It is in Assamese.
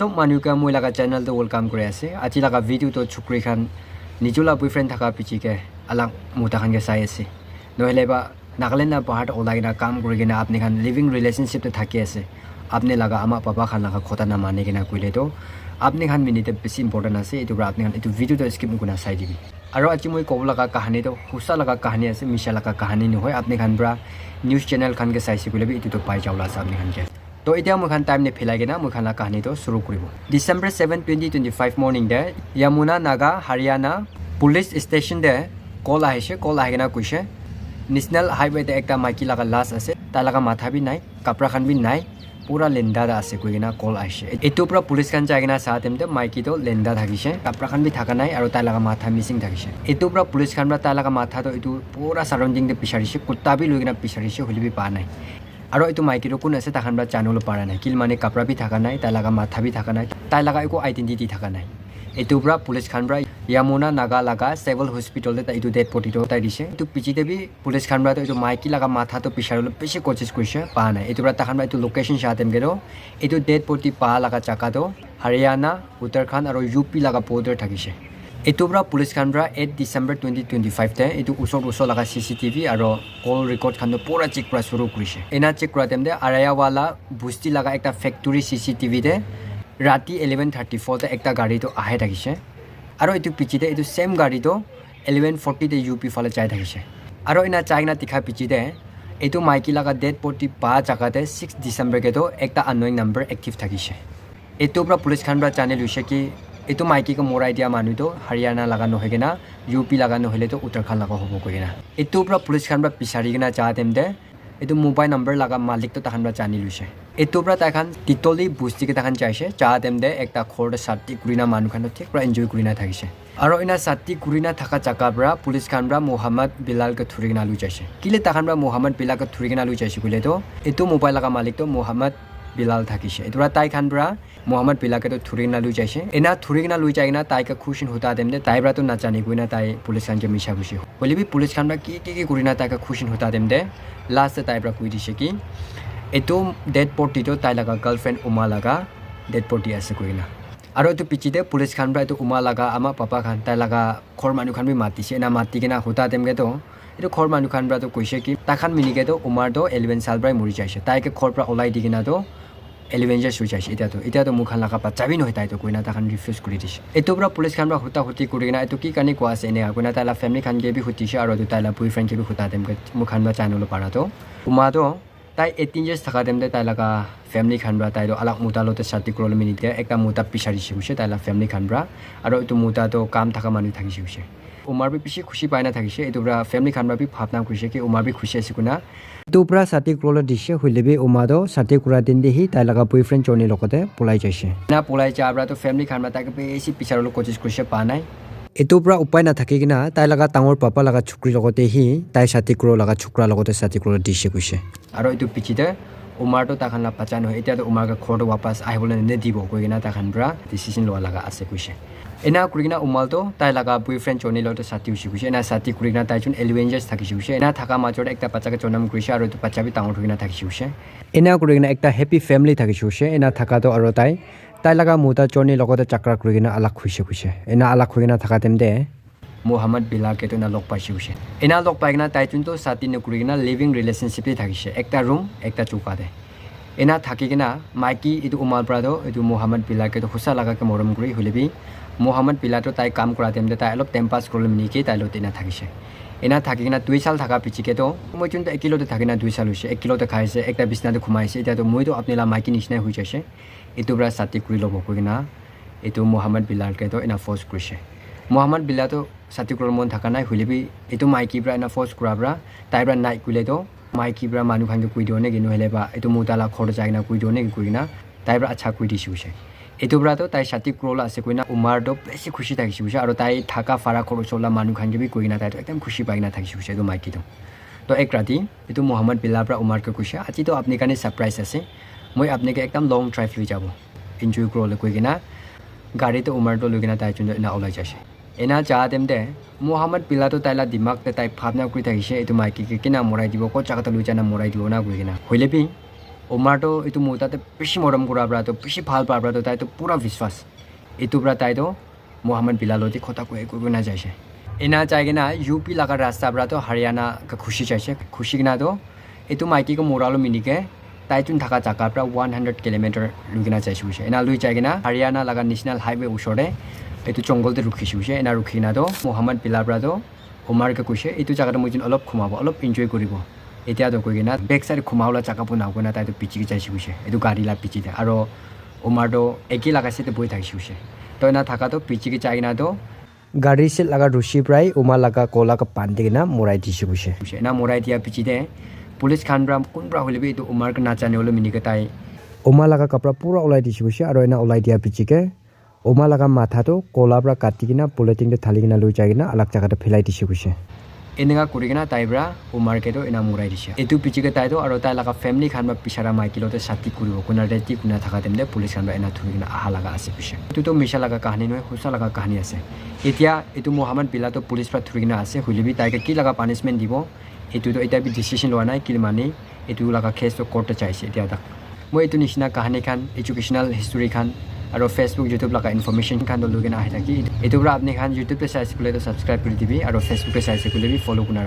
সব মানুষকে মই লাগা চ্যানেল তো ওয়েলকাম করে আছে আজি লাগা ভিডিও তো ছুকরি খান নিজলা বয়ফ্রেন্ড থাকা পিছিকে আলাক মুতা খানকে চাই আছে নহলে বা নাগালেন্ড পাহাড় ওলাইনা কাম করে কিনা আপনি খান লিভিং রিলেশনশিপতে থাকি আছে আপনি লাগা আমা পাপা খান লাগা কথা না মানে কিনা কইলে তো আপনি খান মিনিটে বেশি ইম্পর্টেন্ট আছে এটো আপনি খান এটো ভিডিও তো স্কিপ গুনা চাই দিবি আৰু আজি মই কব লাগা কাহিনী তো হুসা লাগা কাহিনী আছে মিশা লাগা কাহিনী নহয় আপনি খান ব্রা নিউজ চ্যানেল খানকে চাইছে কইলে এটো তো পাই যাওলা আছে আপনি খানকে তো এতিয়া মই খান টাইম নে ফেলাই কিনা মই খান কাহিনী তো শুরু করিব ডিসেম্বর 7 2025 মর্নিং দে ইয়ামুনা নাগা হারিয়ানা পুলিশ স্টেশন দে কল আহিনা কইছে ন্যাশনাল হাইওয়ে তে একটা মাইকি লাগা লাশ আছে তা লাগা মাথা বি নাই কাপড়া খান বি নাই পুরা লেন্দা আছে কইনা কল আইছে এটো পুরা পুলিশ খান যাইনা সাথেমতে মাইকি তো লেন্দা থাকিছে কাপড়া খান বি থাকা নাই আৰু তাই লাগা মাথা মিসিং থাকিছে এটো পুরা পুলিশ খান বা তাই লাগা মাথা তো এটো পুরা সারাউন্ডিং দে পিছাৰিছে কুত্তা বি লইনা পিছাৰিছে হলিবি পা নাই আৰু এটো মাইকি ৰ কোন আছে তাখান বা জানুল পাৰা নাই কিল মানে কাপড়া বি থাকা নাই তাই লাগা মাথা বি থাকা নাই তাই লাগা একো আইডেন্টিটি থাকা নাই এটো পুরা পুলিশ খান ব্রা ইয়ামুনা নাগা লাগা সিভিল হসপিটাল তে এটো ডেড বডি তো তাই দিছে এটো পিছিতে বি পুলিশ খান ব্রা তো এটো মাইকি লাগা মাথা তো পিছাৰল বেছি কোচিস কৰিছে পা নাই এটো ব্রা তাখান ব্রা এটো লোকেশন সাথেম গেলো এটো ডেড বডি পা লাগা চাকা তো হাৰিয়ানা উত্তৰাখণ্ড আৰু ইউপি লাগা বৰ্ডাৰ থাকিছে এটো ব্ৰা পুলিশ খান ব্ৰা 8 ডিসেম্বৰ 2025 তে এটো উসৰ লাগা সিসিটিভি আৰু কল ৰেকৰ্ড খান পুৰা চেক কৰা শুৰু কৰিছে এনা চেক কৰা তেম দে আৰায়াৱালা বুষ্টি লাগা একটা ফ্যাক্টৰি সিসিটিভি দে ৰাতি 11:34 তে একটা গাড়ি তো আহে থাকিছে আৰু এটো পিছিতে এটো সেম গাড়ি তো 11:40 তে ইউপি ফালে যাই থাকিছে আৰু ইনা চাইনা তিখা পিছিতে এটো মাইকি লাগা ডেড বডি পা জাগাতে 6 ডিসেম্বৰ কে তো একটা আননোন নাম্বাৰ এক্টিভ থাকিছে এটো পুৰা পুলিশ খান ব্ৰা জানে লইছে কি এটো মাইকি কে মৰাই দিয়া মানুহ তো হাৰিয়ানা লাগা নহয় কিনা ইউপি লাগা নহলে তো উত্তৰাখণ্ড লাগা হ'ব কইনা এটো পুৰা পুলিশ খান ব্ৰা পিছাৰি কিনা যাতেম দে এটো মোবাইল নাম্বার লাগা মালিক তো তাখান ব্রা জানি লইছে এটো পুরা তাখান টিটলি বুষ্টি কে তাখান চাইছে যাতেম দে একটা খৰদ সাতি কুৰিনা মানুহ খান ঠিক পুৰা এনজয় কুৰিনা থাকিছে আৰু ইনা সাতি কুৰিনা থাকা জাগা ব্ৰা পুলিশ খান ব্ৰা মোহাম্মদ বিলাল কে থুৰিনা লৈ যাইছে কিলে তাখান ব্ৰা মোহাম্মদ বিলাল কে থুৰিনা লৈ যাইছে কইলে তো এটো মোবাইল লাগা মালিক তো মোহাম্মদ বিলাল থাকিছে এটোরা তাই খান ব্রা মোহাম্মদ বিলাকে তো থুরিনা লুই যাইছে এনা থুরিনা লুই যাইনা তাইকে খুশিন হতা দেম দে তাই ব্রা তো না জানি কইনা তাই পুলিশ খানকে মিছা খুশি বলিবি পুলিশ খান ব্রা কি করিনা তাইকে খুশিন হতা দেম দে লাস্ট তাই ব্রা কই দিছে কি এটো ডেড বডি তো তাই লাগা গার্লফ্রেন্ড উমা লাগা ডেড বডি আছে কইনা আৰু এটো পিছিতে পুলিশ খান ব্ৰা এটো উমা লাগা আমা পাপা খান তাই লাগা খৰ মানুহ খান বি মাতিছে না মাতি কিনা হতা দেম গে তো এটো খৰ মানুহ খান ব্ৰা তো কইছে কি তাখান মিনিকে তো উমাৰ তো 11 সাল ব্ৰাই মৰি যাইছে তাইকে খৰ পৰা ওলাই দি কিনা তো 11 years হৈ যাইছে এতিয়া তো মুখান লাগা পাচাবি নহয় তাই তো কইনা তাখান রিফিউজ কৰি দিছে এটো পুৰা পুলিশ খান ব্ৰা হতা হতি কৰি কিনা এটো কি কানি কোৱা আছে এনে কইনা তাইলা ফ্যামিলি খান কে বি হতিছে আৰু তাইলা বয়ফ্ৰেন্ড কে বি হতা দেম মুখান ব্ৰা জানুল পাৰা তো উমা তো তাই 18 years থাকা দেম দে তাই লাগা ফ্যামিলি খান ব্রা তাই আলাক মুতালতে সাতি ক্রল মিনিটে একটা মুতা পিছাৰিছে হৈছে তাইলা ফ্যামিলি খান ব্ৰা আৰু এটো মুতা তো কাম থাকা মানুহ থাকিছে হৈছে উমাৰ বি পিছি খুশি পাইনা থাকিছে এটো ব্ৰা ফ্যামিলি খান ব্ৰা বি ভাবনা কৰিছে কি উমাৰ বি খুশি আছে কুনা তো পুৰা সাতি ক্ৰল দিছে হইলেবি উমাদো সাতি কুৰা দিন দেহি তাই লাগা বয়ফ্রেন্ড জনি লগতে পলাই যাইছে না পলাই যাবরা তো ফ্যামিলি খান ব্রা তাকে বেছি পিছাৰল কোচিস কৰিছে পা নাই এটো পুৰা উপায় না থাকে কিনা তাই লাগা টাঙৰ পাপা লাগা ছুকৰি লগতে হি তাই সাতি ক্ৰল লাগা ছুকৰা লগতে সাতি ক্ৰল দিছে কইছে আৰু এটো পিছিতে উমাৰ তো তাখান লা পাচা নহয় এতিয়া তো উমাৰ ঘৰটো वापस আহিবলৈ নেদিব কইনা তাখান ব্ৰা ডিসিশন লোৱা লাগা আছে কইছে এনা কুৰিনা উমাল তো তাই লাগা বয়ফ্ৰেন্ড জনি লগতে সাতি উছি কইছে এনা সাতি কুৰিনা তাই চুন 11 years থাকিছে কইছে এনা থাকা মাজৰ একটা বাচ্চাকে জন্ম কৰিছে আৰু তো বাচ্চা বি টাঙৰ থকিনা থাকিছে কইছে এনা কুৰিনা একটা হ্যাপি ফ্যামিলি থাকিছে কইছে এনা থাকা তো আৰু তাই লাগা মুতা জনি লগতে চাকৰা কৰিনা আলাক খুইছে কইছে এনা আলাক খুইনা থাকা তেম দে মোহাম্মদ বিলাল কে তো না লগ পাইছে কইছে এনা লগ পাইনা তাই চুন তো সাতি নকুৰিনা লিভিং রিলেশনশিপ এ থাকিছে একটা রুম একটা চৌকা দে এনা থাকি কিনা মাইকি এটো উমাল প্রাদো এটো মোহাম্মদ বিলাল কে তো খুসা লাগা কে মৰম কৰি হলিবি মোহাম্মদ বিলাল তো তাই কাম কৰা তেম দে তাই অলপ টাইম পাস কৰল মিনিকে তাই লতে না থাকিছে এনা থাকি কিনা 2 সাল থাকা পিছিকে তো মই চুন 1 কিলোতে থাকি না 2 সাল হৈছে 1 কিলোতে খাইছে একটা বিছনাতে ঘুমাইছে এতিয়া তো মই তো আপনিলা মাইকি নিছনাই হৈ যাইছে এটো ব্রা সাতি কৰি লব কইনা এটো মোহাম্মদ বিলাল কে তো এনা ফোৰ্স কৰিছে মোহাম্মদ বিলাল তো সাতি ক্ৰল মন থাকা নাই হলিবি এটো মাইকি ব্ৰা এনা ফোৰ্স কৰা ব্রা তাই ব্রা নাই কইলে তো মাইকি ব্রা মানুহ খানকে কই দিও নে গিনো হেলে বা এটো মুতালা খৰ যাইনা কই দিও নে কইনা তাই ব্রা আচ্ছা কই দিছি হৈছে এটো ব্রা তো তাই সাতি ক্রল আছে কইনা উমাৰ তো বেছি খুশি থাকিছে হৈছে আৰু তাই থাকা ফাৰা খৰচলা মানুহ খানকে বি কইনা তাই তো একদম খুশি পাইনা থাকিছে হৈছে তো মাইকি তো এক ৰাতি এটো মোহাম্মদ বিলাল ব্ৰা উমাৰ কে কৈছে আজি তো আপনি কানে সাৰপ্ৰাইজ আছে মই আপনাকে একদম লং ড্ৰাইভ লৈ যাব এনজয় কৰলে কই কিনা গাড়ীতে উমাৰ তো লৈ কিনা তাই চুন না ওলাই যাইছে এনা যা দেম দে মোহাম্মদ বিলাল তো তাইলা দিমাগ তে তাই ভাবনা কৰি থাকিছে এটো মাইকি কে কিনা মৰাই দিব ক জাগাতে লৈ জানা মৰাই দিব না কই কিনা হইলেবি ওমাৰটো এইটো মোৰ তাতে বেছি মৰম কৰাৰ পৰা তো বেছি ভাল পাৰ পৰা তো তাইতো পূৰা বিশ্বাস এইটোৰ পৰা তাইতো মোহাম্মদ বিলালতি কথা কৈ নাযাইছে এনা চাই কিনা ইউ পি লাগাৰ ৰাস্তাৰ পৰা তো হাৰিয়ানা খুচি চাইছে খুচি কিনা তো এইটো মাইকীকো মোৰালো মিনিকে তাইটোন থকা জাগাৰ পৰা 100 কিলোমিটাৰ লৈ কিনা চাইছে বুজিছে এনা লৈ চাই কিনা হাৰিয়ানা লগা নেশ্যনেল হাইৱে ওচৰতে এইটো জংঘলতে ৰখিছে বুজিছে এনা ৰখি কিনা তো মোহাম্মদ বিলাৰ পৰা তো ওমাৰকে কৈছে এইটো জাগাটো মই যেন অলপ সোমাব অলপ এনজয় কৰিব এতিয়াতো কৈ কিনা বেক চাইড সোমাওলা জাগা পোৱা নাও কিনা তাইতো পিচিকি চাইছে বুজিছে এইটো গাড়ী লা পিচি দিয়ে আৰু ওমাৰটো একে লাগাইছে বহি থাকিছে বুজিছে তো এনা থাকাতো পিচিকি চাই কিনা তো গাড়ী চিট লগা ৰছী পৰাই ওমাৰ লগা কলাকে বান্ধি কিনা মৰাই দিছে বুজিছে এনা মৰাই দিয়া পিচিতে পুলিচ খান পৰা কোন পৰা হলে এইটো ওমাৰকে নাজানে হলে মিনিকে তাই ওমাৰ লগা কাপড়া পুৰা ওলাই দিছে বুজিছে আৰু এনা ওলাই দিয়া পিচিকে ওমাৰ লগা মাথাটো কলাৰ পৰা কাটি কিনা পলিথিনতে ঢালি কিনা লৈ যাই কিনা আলাগ জাগাতে ফেলাই দিছে বুজিছে এনেকা কৰি কিনা তাইৰ পৰা ওমাৰকেতো এনা মৰাই দিছে এইটো পিচিকে তাইতো আৰু তাই লগা ফেমিলি খান বা পিছাৰা মাইকিলতে ছাতি কৰিব কোনাৰ ৰেটি কোনা থকা তেমনে পুলিচ খান বা এনা থৈ কিনা আহা লগা আছে পিছে এইটোতো মিছা লগা কাহিনী নহয় সঁচা লগা কাহিনী আছে এতিয়া এইটো মোহাম্মদ বিলাতো পুলিচ পৰা থৈ কিনা আছে হলিবি তাইকে কি লগা পানিছমেণ্ট দিব এইটোতো এতিয়া ডিচিশ্যন লোৱা নাই কি মানে এইটো লগা কেছটো কোৰ্টে চাইছে এতিয়া তাক মই এইটো নিচিনা কাহিনী খান এডুকেশ্যনেল হিষ্টৰী খান আৰু ফেচবুক ইউটিউব লগা ইনফৰমেশ্যন খান লৈ কিনে আহি থাকি এইটোৰ পৰা আপুনি খান ইউটিউবতে চাইছে বোলে তো ছাবস্ক্ৰাইব কৰি দিবি আৰু ফেচবুকে চাইছে বোলে ফ'ল' কৰি